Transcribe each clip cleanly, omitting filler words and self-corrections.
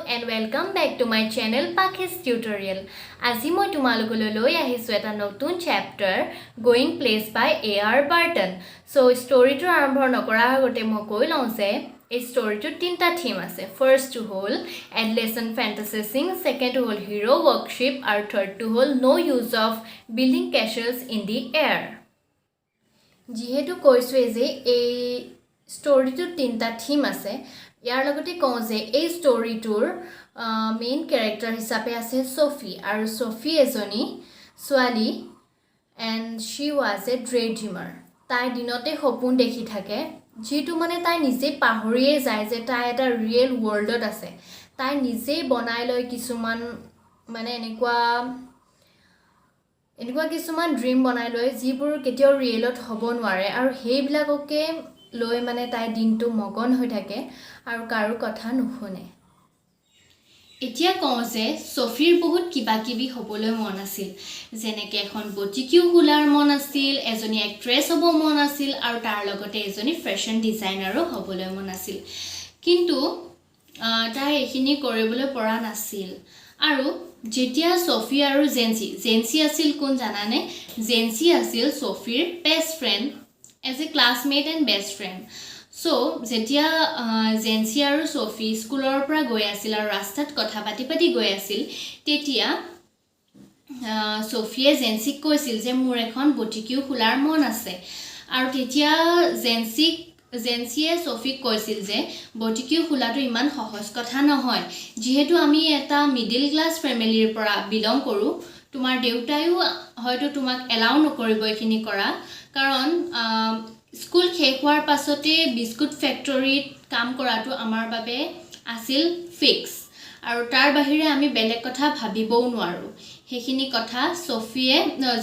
and welcome back to my channel Pakis Tutorial. আজি মই তোমালোকলৈ লৈ আহিছো এটা নতুন chapter Going Place by A.R. Burton. So storyটো আৰম্ভ নকৰাৰ আগতে মই কৈ লওঁ যে এই storyটোত তিনিটা থিম আছে. First to হ'ল adolescent fantasizing, second to হ'ল hero worship আৰু third to হ'ল no use of building castles in the air. যিহেতু কৈছো যে এই storyটোত তিনিটা থিম আছে ইয়াৰ লগতে কওঁ যে এই ষ্টৰীটোৰ মেইন ক্যাৰেক্টাৰ হিচাপে আছে সোফি আৰু সোফি এজনী ছোৱালী এণ্ড শি ৱাজ এ ড্ৰে ড্ৰিমাৰ তাই দিনতে সপোন দেখি থাকে যেটো মানে তাই নিজে পাহৰিয়ে যায় যে তাই এটা ৰিয়েল ৱৰ্ল্ডত আছে তাই নিজে বনাই লয় কিছুমান মানে এনেকুৱা কিছুমান ড্ৰিম বনাই লয় যিবোৰ কেতিয়াও ৰিয়েলত হ'ব নোৱাৰে আৰু সেইবিলাককে লৈ মানে তাই দিনটো মগন হৈ থাকে আৰু কাৰো কথা নুশুনে এতিয়া কওঁ যে সোফিৰ বহুত কিবাকিবি হ'বলৈ মন আছিল যেনেকৈ এখন বুটিকিও খোলাৰ মন আছিল এজনী এক্ট্ৰেছ হ'ব মন আছিল আৰু তাৰ লগতে এজনী ফেশ্বন ডিজাইনাৰো হ'বলৈ মন আছিল কিন্তু তাই এইখিনি কৰিবলৈ পৰা নাছিল আৰু যেতিয়া সোফি আৰু জেনসি আছিল কোন জানানে জেনসি আছিল সোফিৰ best friend as a classmate and best friend so যেতিয়া জেনসি আৰু সোফি স্কুলৰ পৰা গৈ আছিল আৰু ৰাস্তাত কথা পাতি গৈ আছিল তেতিয়া সোফিয়ে জেনসিক কৈছিল যে মোৰ এখন বুটিকিও খোলাৰ মন আছে আৰু তেতিয়া জেনসিয়ে সোফিক কৈছিল যে বুটিকিও খোলাটো ইমান সহজ কথা নহয় যেহেতু আমি এটা মিডল ক্লাছ ফ্যামিলিৰ পৰা বিলং কৰো তোমাৰ দেউতায়ো হয়তো তোমাক এলাউ নকৰিব এখিনি কৰা কাৰণ স্কুল শেষ হোৱাৰ পাছতে বিস্কুট ফ্যাক্টৰীত কাম কৰাটো আমাৰ বাবে আছিল ফিক্স আৰু তাৰ বাহিৰে আমি বেলেগ কথা ভাবিবও নোৱাৰো হেখিনি কথা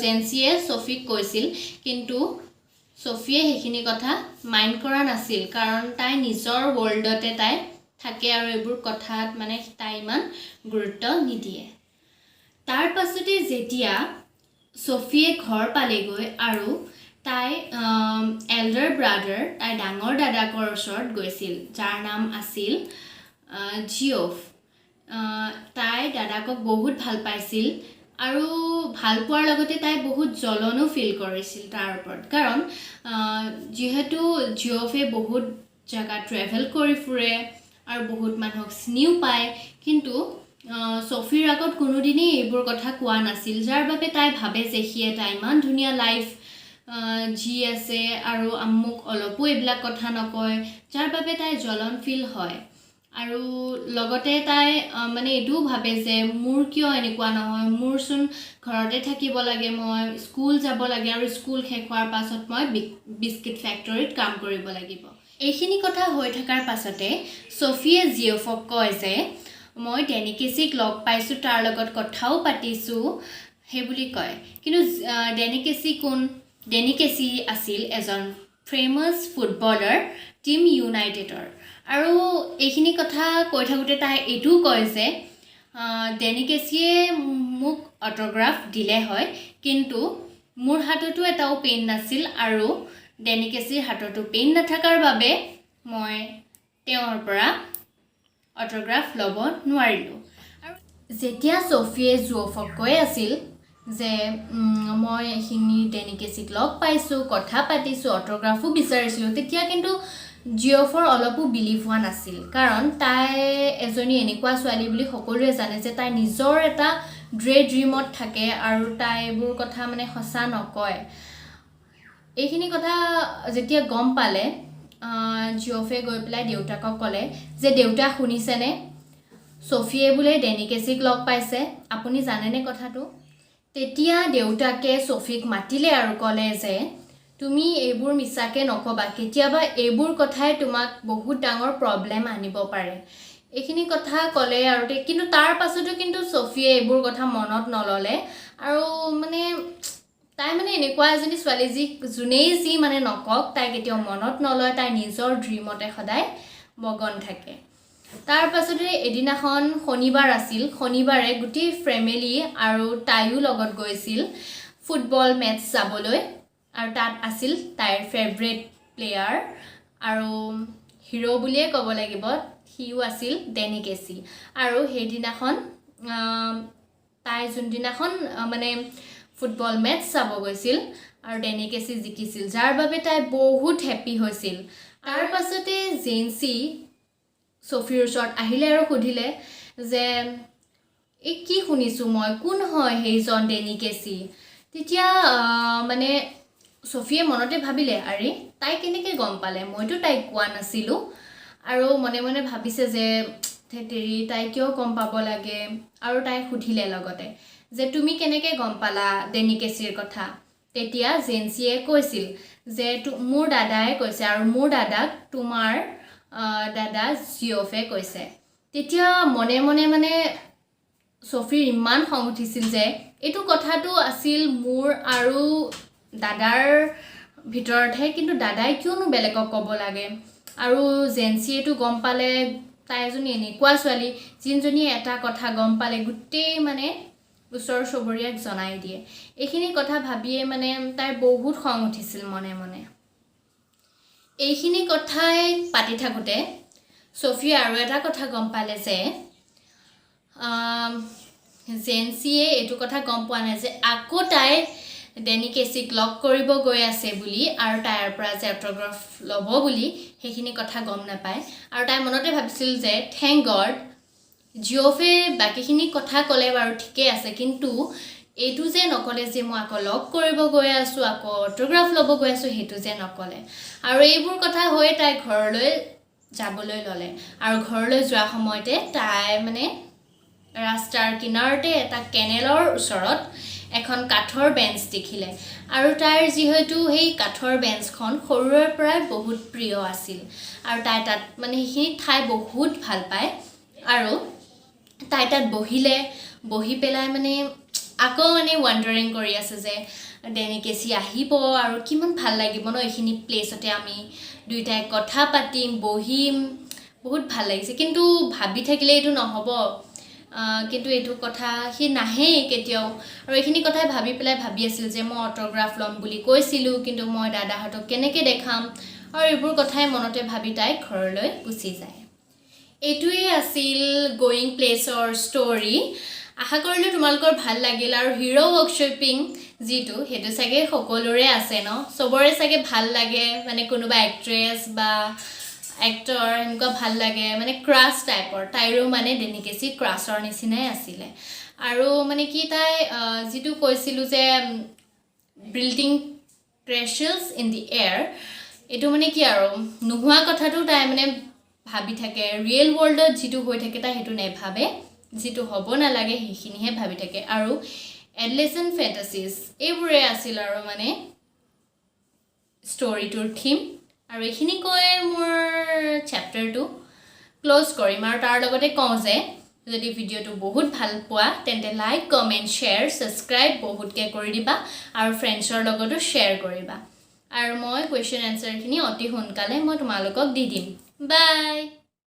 জেনসিয়ে সোফিক কৈছিল কিন্তু সোফিয়ে হেখিনি কথা মাইন্ড কৰা নাছিল কাৰণ তাই নিজৰ ৱৰ্ল্ডতে তাই থাকে আৰু এইবোৰ কথাত মানে তাই ইমান গুৰুত্ব নিদিয়ে তাৰ পাছতে যেতিয়া সোফিয়ে ঘৰ পালেগৈ আৰু তাই এল্ডাৰ ব্ৰাদাৰ তাই ডাঙৰ দাদাকৰ ওচৰত গৈছিল যাৰ নাম আছিল জিঅফ তাই দাদাকক বহুত ভাল পাইছিল আৰু ভাল পোৱাৰ লগতে তাই বহুত জ্বলনো ফিল কৰিছিল তাৰ ওপৰত কাৰণ যেহেতু জিঅফে বহুত জাগা ট্ৰেভেল কৰি ফুৰে আৰু বহুত মানুহক চিনিও পায় কিন্তু সোফিৰ আগত কোনোদিনেই এইবোৰ কথা কোৱা নাছিল যাৰ বাবে তাই ভাবে যে হি এটা ইমান ধুনীয়া লাইফ জি আছে আৰু আমুক অলপো এইবিলাক কথা নকয় যাৰ বাবে তাই জ্বলন ফিল হয় আৰু লগতে তাই মানে এইটোও ভাবে যে মোৰ কিয় এনেকুৱা নহয় মোৰচোন ঘৰতে থাকিব লাগে মই স্কুল যাব লাগে আৰু স্কুল শেষ হোৱাৰ পাছত মই বিস্কিট ফ্যাক্টৰীত কাম কৰিব লাগিব এইখিনি কথা হৈ থকাৰ পাছতে সোফিয়ে জিঅফক কয় যে মই ডেনিকেসিক লগ পাইছো তাৰ লগত কথাও পাতিছো হে বুলি কয় কিন্তু ডেনিকেসি আছিল এজন ফেমাস ফুটবলাৰ টিম ইউনাইটেডৰ আৰু এইখিনি কথা কৈ থাকোঁতে তাই এইটো কয় যে ডেনিকেসিয়ে মোক অটোগ্ৰাফ দিলে হয় কিন্তু মোৰ হাততো এটাও পেন নাছিল আৰু ডেনিকেসিৰ হাততো পেন নাথাকাৰ বাবে মই তেওঁৰ পৰা অটোগ্ৰাফ ল'ব নোৱাৰিলো আৰু যেতিয়া সোফিয়ে জিঅফক কৈ আছিল যে মই এইখিনি ডেনিকেসিক লগ পাইছো কথা পাতিছো অটোগ্ৰাফো বিচাৰিছিলো তেতিয়া কিন্তু জিঅফৰ অলপো বিলিভ হোৱা নাছিল কাৰণ তাই এজনী এনেকুৱা ছোৱালী বুলি সকলোৱে জানে যে তাই নিজৰ এটা ড্ৰিমত থাকে আৰু তাই এইবোৰ কথা মানে সঁচা নকয় এইখিনি কথা যেতিয়া গম পালে জিঅফে গৈ পেলাই দেউতাকক ক'লে যে দেউতা শুনিছেনে সোফিয়ে বোলে ডেনিকেসিক লগ পাইছে আপুনি জানেনে কথাটো তেতিয়া দেউতাকে সোফিক মাতিলে আৰু ক'লে যে তুমি এইবোৰ মিছাকে নকবা কেতিয়াবা এইবোৰ কথাই তোমাক বহুত ডাঙৰ প্ৰবলেম আনিব পাৰে এইখিনি কথা ক'লে আৰু কিন্তু তাৰ পাছতো কিন্তু সোফিয়ে এইবোৰ কথা মনত নললে আৰু মানে তাই মানে এনেকুৱা এজনী ছোৱালী যি মানে নকক তাই কেতিয়াও মনত নলয় তাই নিজৰ ড্ৰিমতে সদায় মগন থাকে তাৰ পাছতে এদিনাখন শনিবাৰ আছিল শনিবাৰে গুটি ফ্যামিলি আৰু তাইও লগত গৈছিল ফুটবল মেচ চাবলৈ আৰু তাত আছিল তাইৰ ফেভাৰিট প্লেয়াৰ আৰু হিৰো বুলিয়ে ক'ব লাগিব সিও আছিল ডেনি কেচি আৰু সেইদিনাখন তাই যোনদিনাখন মানে ফুটবল মেটচ চাব গৈছিল আৰু ডেনি কেচি জিকিছিল যাৰ বাবে তাই বহুত হেপী হৈছিল তাৰ পাছতে জেনচি ছফিৰ ওচৰত আহিলে আৰু সুধিলে যে এই কি শুনিছোঁ মই কোন হয় সেইজন ডেনি কেচি তেতিয়া মানে ছফিয়ে মনতে ভাবিলে আৰে তাই কেনেকৈ গম পালে মইতো তাইক কোৱা নাছিলোঁ আৰু মনে মনে ভাবিছে যে তেৰি তাই কিয় গম পাব লাগে আৰু তাই সুধিলে লগতে যে তুমি কেনেকৈ গম পালা ডেনি কেচিৰ কথা তেতিয়া জেনচিয়ে কৈছিল যে মোৰ দাদাই কৈছে আৰু মোৰ দাদাক তোমাৰ দাদা জিঅফে কৈছে তেতিয়া মনে মনে মানে ছফিৰ ইমান খং উঠিছিল যে এইটো কথাটো আছিল মোৰ আৰু দাদাৰ ভিতৰতহে কিন্তু দাদাই কিয়নো বেলেগক ক'ব লাগে আৰু জেনচিয়েটো গম পালে তাই এজনী এনেকুৱা ছোৱালী যোনজনীয়ে এটা কথা গম পালে গোটেই মানে ওচৰ চুবুৰীয়াক জনাই দিয়ে এইখিনি কথা ভাবিয়ে মানে তাইৰ বহুত খং উঠিছিল মনে মনে এইখিনি কথাই পাতি থাকোঁতে ছফিয়ে আৰু এটা কথা গম পালে যে জেনচিয়ে এইটো কথা গম পোৱা নাই যে আকৌ তাই ডেনি কেচিক লগ কৰিব গৈ আছে বুলি আৰু তাইৰ পৰা যে অট'গ্ৰাফ ল'ব বুলি সেইখিনি কথা গম নাপায় আৰু তাই মনতে ভাবিছিল যে থেংক গড জিঅফে বাকীখিনি কথা ক'লে বাৰু ঠিকেই আছে কিন্তু এইটো যে নক'লে যে মই আকৌ লগ কৰিব গৈ আছোঁ আকৌ অট'গ্ৰাফ ল'ব গৈ আছোঁ সেইটো যে নক'লে আৰু এইবোৰ কথা হৈ তাই ঘৰলৈ যাবলৈ ল'লে আৰু ঘৰলৈ যোৱা সময়তে তাই মানে ৰাস্তাৰ কিনাৰতে এটা কেনেলৰ ওচৰত এখন কাঠৰ বেঞ্চ দেখিলে আৰু তাইৰ যিহেতু সেই কাঠৰ বেঞ্চখন সৰুৰে পৰাই বহুত প্ৰিয় আছিল আৰু তাই তাত মানে সেইখিনি ঠাই বহুত ভাল পায় আৰু তাই তাত বহি পেলাই মানে আকৌ মানে ৱাণ্ডাৰিং কৰি আছে যে ডেনি কেচি আহিব আৰু কিমান ভাল লাগিব ন এইখিনি প্লেচতে আমি দুইটাই কথা পাতিম বহিম বহুত ভাল লাগিছে কিন্তু ভাবি থাকিলে এইটো নহ'ব কিন্তু এইটো কথা সি নাহেই কেতিয়াও আৰু এইখিনি কথাই ভাবি আছিল যে মই অট'গ্ৰাফ ল'ম বুলি কৈছিলোঁ কিন্তু মই দাদাহঁতক কেনেকৈ দেখাম আৰু এইবোৰ কথাই মনতে ভাবি তাই ঘৰলৈ গুচি যায় এইটোৱে আছিল গোয়িং প্লেচৰ ষ্টৰি আশা কৰিলোঁ তোমালোকৰ ভাল লাগিল আৰু হিৰো ৱৰ্কশ্বপিং যিটো সেইটো চাগে সকলোৰে আছে ন চবৰে চাগে ভাল লাগে মানে কোনোবা এক্ট্ৰেছ বা এক্টৰ এনেকুৱা ভাল লাগে মানে ক্ৰাছ টাইপৰ তাইৰো মানে ডেনি কেচি ক্ৰাছৰ নিচিনাই আছিলে আৰু মানে কি তাই যিটো কৈছিলোঁ যে বিল্ডিং ক্ৰেচেছ ইন দি এয়াৰ এইটো মানে কি আৰু নোহোৱা কথাটো তাই মানে ভাবি থাকে ৰিয়েল ৱৰ্ল্ডত যিটো হৈ থাকে তাই সেইটো নেভাবে যিটো হ'ব নালাগে সেইখিনিহে ভাবি থাকে আৰু এডলেচেণ্ট ফেণ্টাচিজ এইবোৰে আছিল আৰু মানে ষ্টৰিটোৰ থিম আৰু এইখিনি কৈ মোৰ চেপ্টাৰটো ক্ল'জ কৰিম আৰু তাৰ লগতে কওঁ যে যদি ভিডিঅ'টো বহুত ভাল পোৱা তেন্তে লাইক কমেণ্ট শ্বেয়াৰ ছাবস্ক্ৰাইব বহুতকৈ কৰি দিবা আৰু ফ্ৰেণ্ডছৰ লগতো শ্বেয়াৰ কৰিবা আৰু মই কুৱেশ্যন এনচাৰখিনি অতি সোনকালে মই তোমালোকক দি দিম বাই